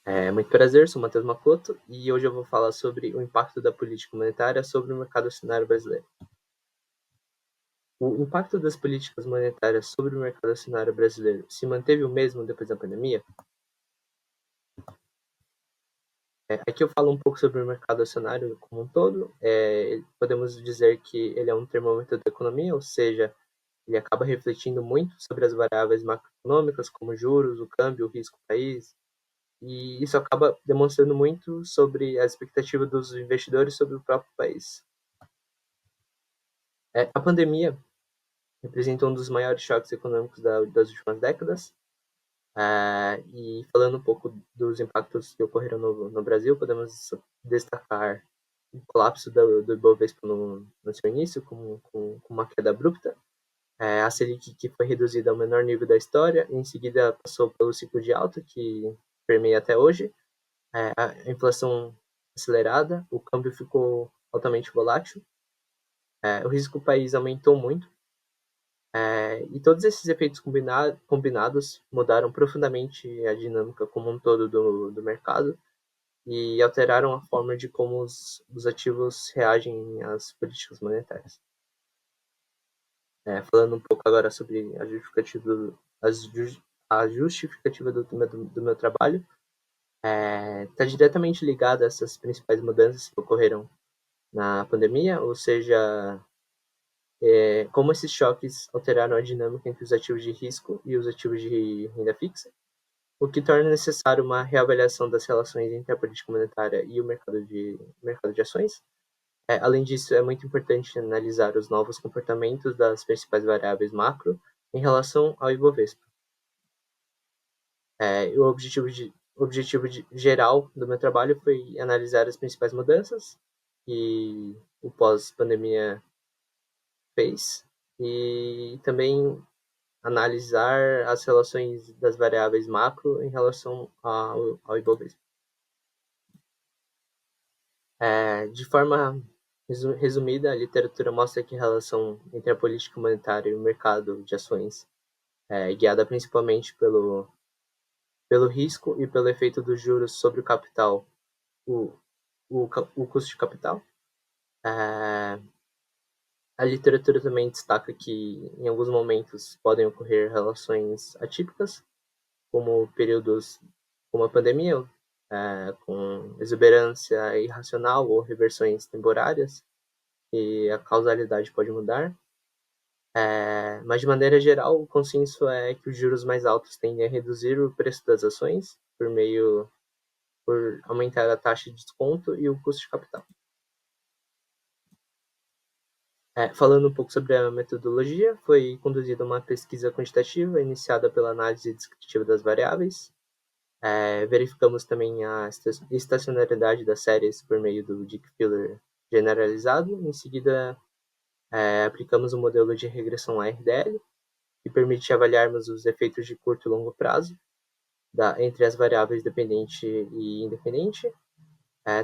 Muito prazer, sou Matheus Makoto e hoje eu vou falar sobre o impacto da política monetária sobre o mercado acionário brasileiro. O impacto das políticas monetárias sobre o mercado acionário brasileiro se manteve o mesmo depois da pandemia? Aqui eu falo um pouco sobre o mercado acionário como um todo. Podemos dizer que ele é um termômetro da economia, ou seja, ele acaba refletindo muito sobre as variáveis macroeconômicas, como juros, o câmbio, o risco do país, e isso acaba demonstrando muito sobre a expectativa dos investidores sobre o próprio país. A pandemia representa um dos maiores choques econômicos das últimas décadas. E falando um pouco dos impactos que ocorreram no Brasil, podemos destacar o colapso do Ibovespa no seu início, com uma queda abrupta. A Selic, que foi reduzida ao menor nível da história, em seguida passou pelo ciclo de alta, que permeia até hoje. A inflação acelerada, o câmbio ficou altamente volátil, o risco do país aumentou muito, e todos esses efeitos combinados mudaram profundamente a dinâmica como um todo do mercado e alteraram a forma de como os ativos reagem às políticas monetárias. Falando um pouco agora sobre a justificativa do meu trabalho, está diretamente ligada a essas principais mudanças que ocorreram na pandemia, ou seja, como esses choques alteraram a dinâmica entre os ativos de risco e os ativos de renda fixa, o que torna necessário uma reavaliação das relações entre a política monetária e o mercado de ações. Além disso, é muito importante analisar os novos comportamentos das principais variáveis macro em relação ao Ibovespa. O objetivo geral do meu trabalho foi analisar as principais mudanças que o pós-pandemia fez e também analisar as relações das variáveis macro em relação ao Ibovespa. De forma resumida, a literatura mostra que a relação entre a política monetária e o mercado de ações é guiada principalmente pelo risco e pelo efeito dos juros sobre o capital, o, o custo de capital. A literatura também destaca que, em alguns momentos, podem ocorrer relações atípicas, como períodos como a pandemia, com exuberância irracional ou reversões temporárias, e a causalidade pode mudar. Mas, de maneira geral, o consenso é que os juros mais altos tendem a reduzir o preço das ações por aumentar a taxa de desconto e o custo de capital. Falando um pouco sobre a metodologia, foi conduzida uma pesquisa quantitativa iniciada pela análise descritiva das variáveis. Verificamos também a estacionalidade das séries por meio do Dickey-Filler generalizado. Em seguida, aplicamos um modelo de regressão ARDL, que permite avaliarmos os efeitos de curto e longo prazo entre as variáveis dependente e independente.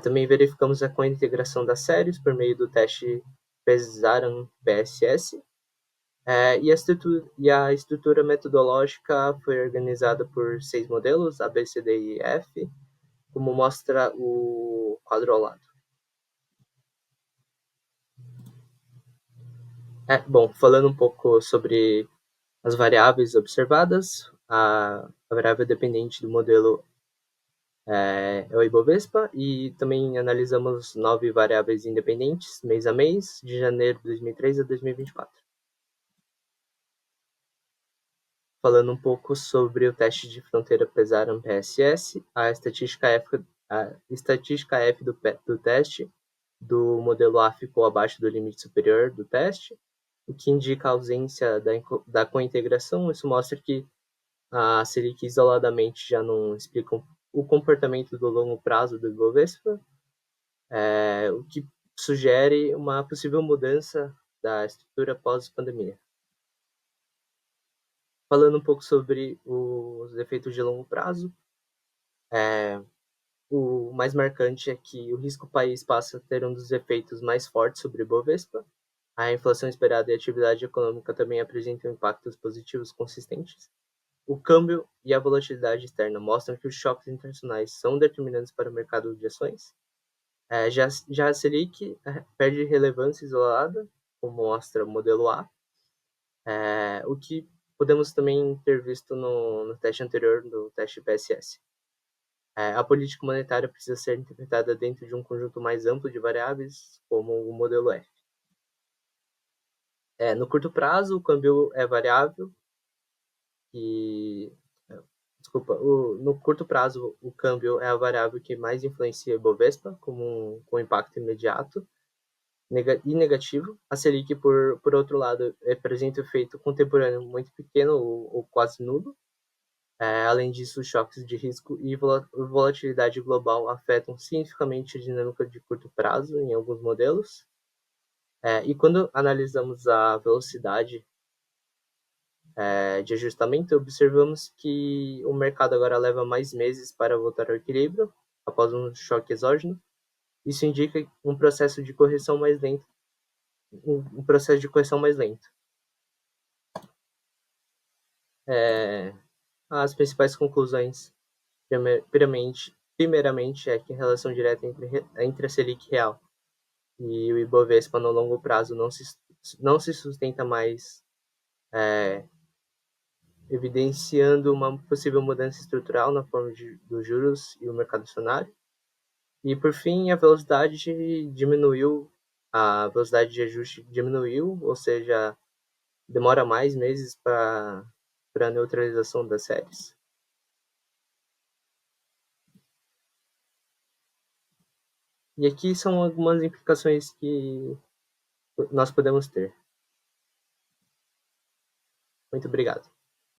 Também verificamos a cointegração das séries por meio do teste Pesaram-PSS. E a estrutura metodológica foi organizada por 6 modelos, A, B, C, D e F, como mostra o quadro ao lado. Bom, falando um pouco sobre as variáveis observadas, a variável dependente do modelo é o Ibovespa, e também analisamos 9 variáveis independentes, mês a mês, de janeiro de 2003 a 2024. Falando um pouco sobre o teste de fronteira Pesaram-PSS, a estatística F do teste do modelo A ficou abaixo do limite superior do teste, o que indica a ausência da cointegração. Isso mostra que a Selic isoladamente já não explica o comportamento do longo prazo do Ibovespa, o que sugere uma possível mudança da estrutura pós-pandemia. Falando um pouco sobre os efeitos de longo prazo, o mais marcante é que o risco país passa a ter um dos efeitos mais fortes sobre o Ibovespa. A inflação esperada e a atividade econômica também apresentam impactos positivos consistentes, o câmbio e a volatilidade externa mostram que os choques internacionais são determinantes para o mercado de ações. Já a Selic perde relevância isolada, como mostra o modelo A, o que podemos também ter visto no teste anterior, do teste PSS. A política monetária precisa ser interpretada dentro de um conjunto mais amplo de variáveis, como o modelo F. No curto prazo, o câmbio é variável e... no curto prazo, o câmbio é a variável que mais influencia o Ibovespa, com impacto imediato e negativo. A Selic, por outro lado, apresenta efeito contemporâneo muito pequeno ou quase nulo. Além disso, os choques de risco e volatilidade global afetam significativamente a dinâmica de curto prazo em alguns modelos. E quando analisamos a velocidade de ajustamento, observamos que o mercado agora leva mais meses para voltar ao equilíbrio após um choque exógeno. Isso indica um processo de correção mais lento. As principais conclusões, primeiramente, é que a relação direta entre a Selic real e o Ibovespa no longo prazo não se sustenta mais, evidenciando uma possível mudança estrutural na forma dos juros e o mercado acionário. E, por fim, a velocidade de ajuste diminuiu, ou seja, demora mais meses para a neutralização das séries. E aqui são algumas implicações que nós podemos ter. Muito obrigado.